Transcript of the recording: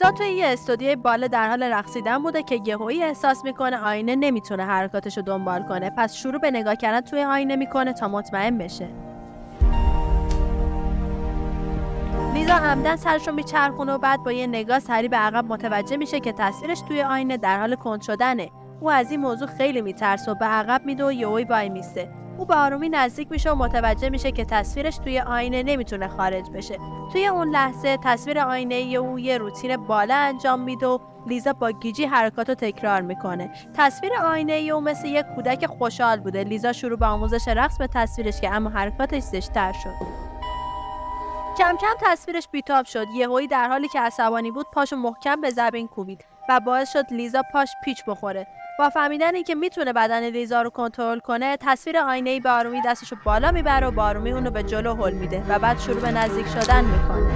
لیزا توی یه استودیوی بالا در حال رقصیدن بوده که یهویی احساس میکنه آینه نمیتونه حرکاتشو دنبال کنه، پس شروع به نگاه کردن توی آینه میکنه تا مطمئن بشه. لیزا عمدن سرشو میچرخونه و بعد با یه نگاه سریع به عقب متوجه میشه که تصویرش توی آینه در حال کند شدنه. او از این موضوع خیلی میترسه و به عقب میده و یهویی وای میسته. او به آرومی نزدیک میشه و متوجه میشه که تصویرش توی آینه نمیتونه خارج بشه. توی اون لحظه تصویر آینه‌ای او یه روتین بالا انجام میده و لیزا با گیجی حرکاتو تکرار میکنه. تصویر آینه‌ای او مثل یک کودک خوشحال بوده. لیزا شروع به آموزش رقص به تصویرش که اما حرکاتش زشت‌تر شد. کم کم تصویرش بیتاب شد. یهویی در حالی که عصبانی بود پاشو محکم به زمین کوبید و باعث شد لیزا پاش پیچ بخوره. با فهمیدن اینکه میتونه بدن لیزا رو کنترل کنه، تصویر آینه‌ای به آرومی دستشو بالا میبره و با آرومی اونو به جلو هل میده و بعد شروع به نزدیک شدن میکنه.